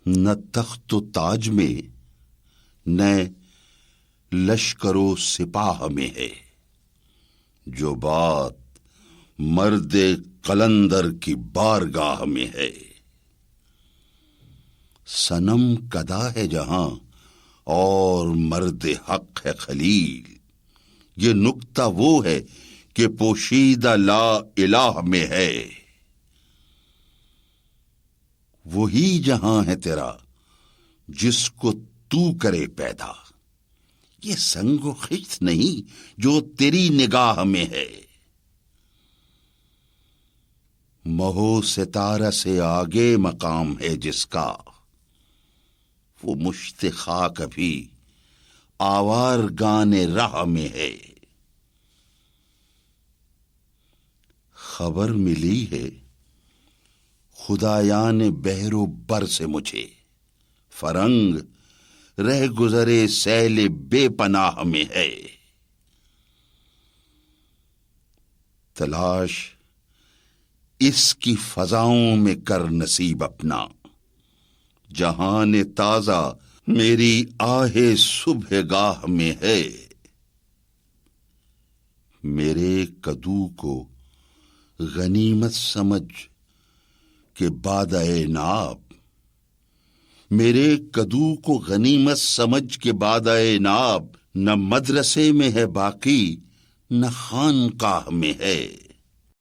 نہ تخت و تاج میں، نہ لشکر و سپاہ میں ہے، جو بات مرد قلندر کی بارگاہ میں ہے۔ صنم کدا ہے جہاں اور مرد حق ہے خلیل، یہ نکتہ وہ ہے کہ پوشیدہ لا الہ میں ہے۔ وہی جہاں ہے تیرا جس کو تو کرے پیدا، یہ سنگ و خشت نہیں جو تیری نگاہ میں ہے۔ مہو ستارہ سے آگے مقام ہے جس کا، وہ مشت خاک ابھی آوار گانے راہ میں ہے۔ خبر ملی ہے خدایان بحر و بر سے مجھے، فرنگ رہ گزرے سیل بے پناہ میں ہے۔ تلاش اس کی فضاؤں میں کر نصیب اپنا، جہان تازہ میری آہ صبح گاہ میں ہے۔ میرے کدو کو غنیمت سمجھ کہ بادئے ناب، میرے کدو کو غنیمت سمجھ کے بادئے ناب، نہ مدرسے میں ہے باقی نہ خانقاہ میں ہے۔